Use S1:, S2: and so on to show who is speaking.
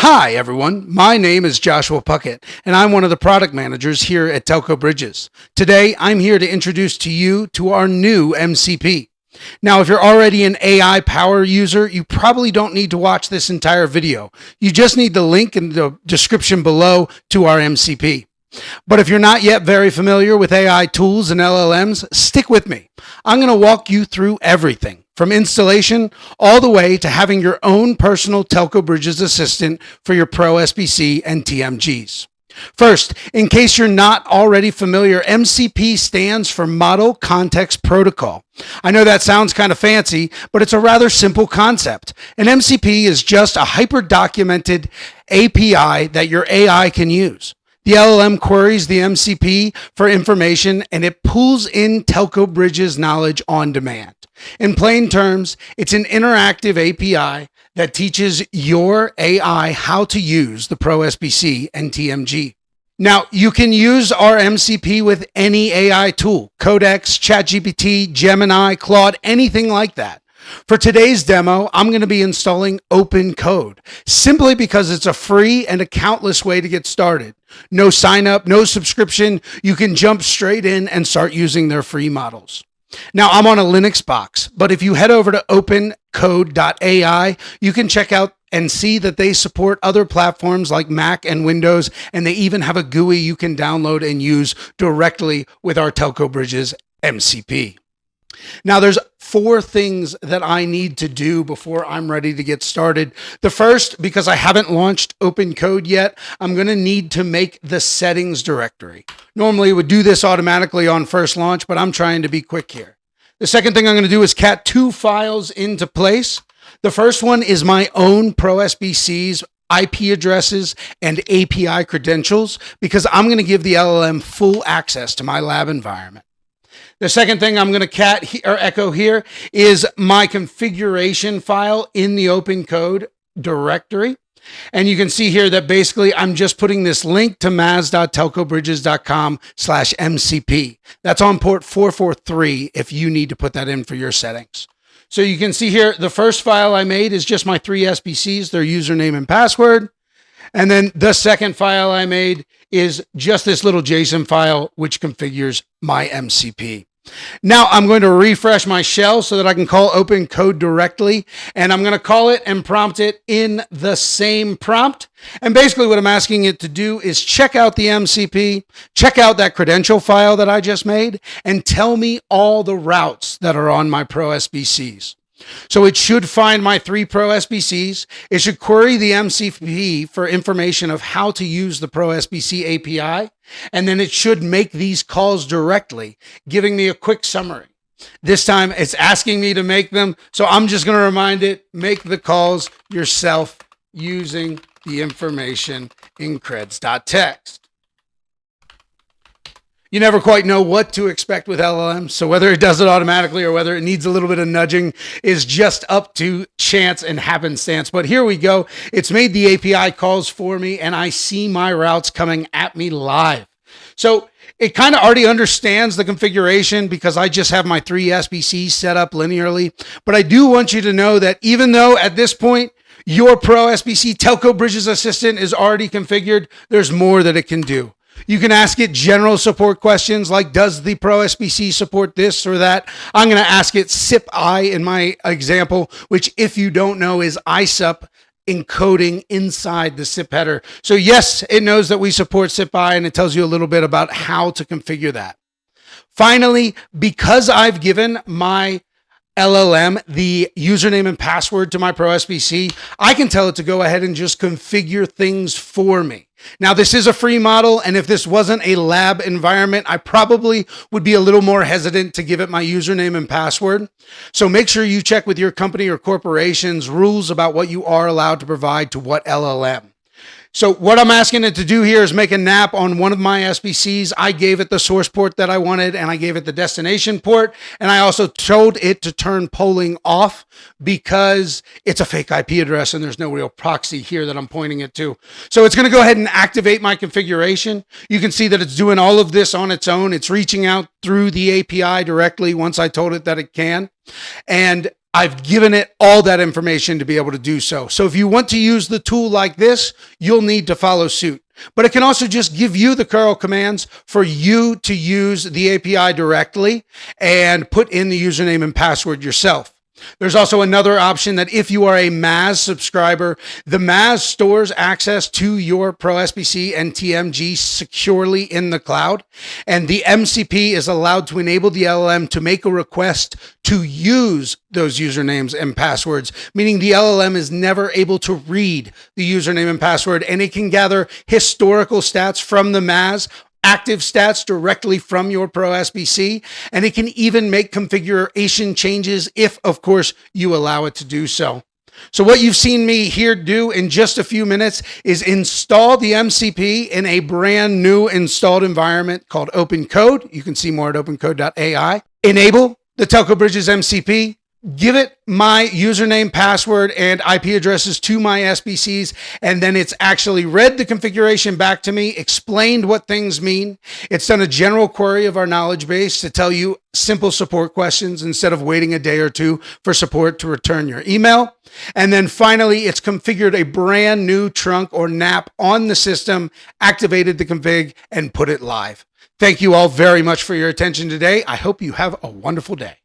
S1: Hi, everyone. My name is Joshua Puckett, and I'm one of the product managers here at TelcoBridges. Today, I'm here to introduce to you to our new MCP. Now, if you're already an AI power user, you probably don't need to watch this entire video. You just need the link in the description below to our MCP. But if you're not yet very familiar with AI tools and LLMs, stick with me. I'm going to walk you through everything, from installation all the way to having your own personal TelcoBridges assistant for your ProSBC and TMGs. First, in case you're not already familiar, MCP stands for Model Context Protocol. I know that sounds kind of fancy, but it's a rather simple concept. An MCP is just a hyper-documented API that your AI can use. The LLM queries the MCP for information, and it pulls in TelcoBridges knowledge on demand. In plain terms, it's an interactive API that teaches your AI how to use the ProSBC and TMG. Now, you can use our MCP with any AI tool, Codex, ChatGPT, Gemini, Claude, anything like that. For today's demo, I'm going to be installing OpenCode, simply because it's a free and accountless way to get started. No sign up, no subscription. You can jump straight in and start using their free models. Now, I'm on a Linux box, but if you head over to opencode.ai, you can check out and see that they support other platforms like Mac and Windows, and they even have a GUI you can download and use directly with our TelcoBridges MCP. Now, there's 4 things that I need to do before I'm ready to get started. The first, because I haven't launched OpenCode yet, I'm going to need to make the settings directory. Normally, it would do this automatically on first launch, but I'm trying to be quick here. The second thing I'm going to do is cat 2 files into place. The first one is my own ProSBCs, IP addresses, and API credentials, because I'm going to give the LLM full access to my lab environment. The second thing I'm going to echo here is my configuration file in the OpenCode directory. And you can see here that basically I'm just putting this link to maas.telcobridges.com/MCP. That's on port 443 if you need to put that in for your settings. So you can see here, the first file I made is just my 3 SBCs, their username and password. And then the second file I made is just this little JSON file, which configures my MCP. Now I'm going to refresh my shell so that I can call OpenCode directly, and I'm going to call it and prompt it in the same prompt. And basically what I'm asking it to do is check out the MCP, check out that credential file that I just made, and tell me all the routes that are on my ProSBCs. So it should find my 3 ProSBCs. It should query the MCP for information of how to use the ProSBC API. And then it should make these calls directly, giving me a quick summary. This time it's asking me to make them. So I'm just going to remind it, make the calls yourself using the information in creds.txt. You never quite know what to expect with LLMs, so whether it does it automatically or whether it needs a little bit of nudging is just up to chance and happenstance. But here we go. It's made the API calls for me, and I see my routes coming at me live. So it kind of already understands the configuration because I just have my 3 SBCs set up linearly. But I do want you to know that even though at this point your ProSBC TelcoBridges assistant is already configured, there's more that it can do. You can ask it general support questions like, does the ProSBC support this or that? I'm going to ask it SIP-I in my example, which if you don't know is ISUP encoding inside the SIP header. So yes, it knows that we support SIP-I, and it tells you a little bit about how to configure that. Finally, because I've given my LLM the username and password to my ProSBC, I can tell it to go ahead and just configure things for me. Now, this is a free model, and if this wasn't a lab environment, I probably would be a little more hesitant to give it my username and password. So make sure you check with your company or corporation's rules about what you are allowed to provide to what LLM. So what I'm asking it to do here is make a nap on one of my SBCs. I gave it the source port that I wanted, and I gave it the destination port. And I also told it to turn polling off because it's a fake IP address and there's no real proxy here that I'm pointing it to. So it's going to go ahead and activate my configuration. You can see that it's doing all of this on its own. It's reaching out through the API directly once I told it that it can. And I've given it all that information to be able to do so. So if you want to use the tool like this, you'll need to follow suit. But it can also just give you the curl commands for you to use the API directly and put in the username and password yourself. There's also another option that if you are a MaaS subscriber, the MaaS stores access to your ProSBC and TMG securely in the cloud. And the MCP is allowed to enable the LLM to make a request to use those usernames and passwords, meaning the LLM is never able to read the username and password, and it can gather historical stats from the MaaS, active stats directly from your ProSBC, and it can even make configuration changes if, of course, you allow it to do so. So what you've seen me here do in just a few minutes is install the MCP in a brand new installed environment called OpenCode. You can see more at opencode.ai. Enable the TelcoBridges MCP. Give it my username, password, and IP addresses to my SBCs, and then it's actually read the configuration back to me, explained what things mean. It's done a general query of our knowledge base to tell you simple support questions instead of waiting a day or two for support to return your email. And then finally, it's configured a brand new trunk or NAP on the system, activated the config, and put it live. Thank you all very much for your attention today. I hope you have a wonderful day.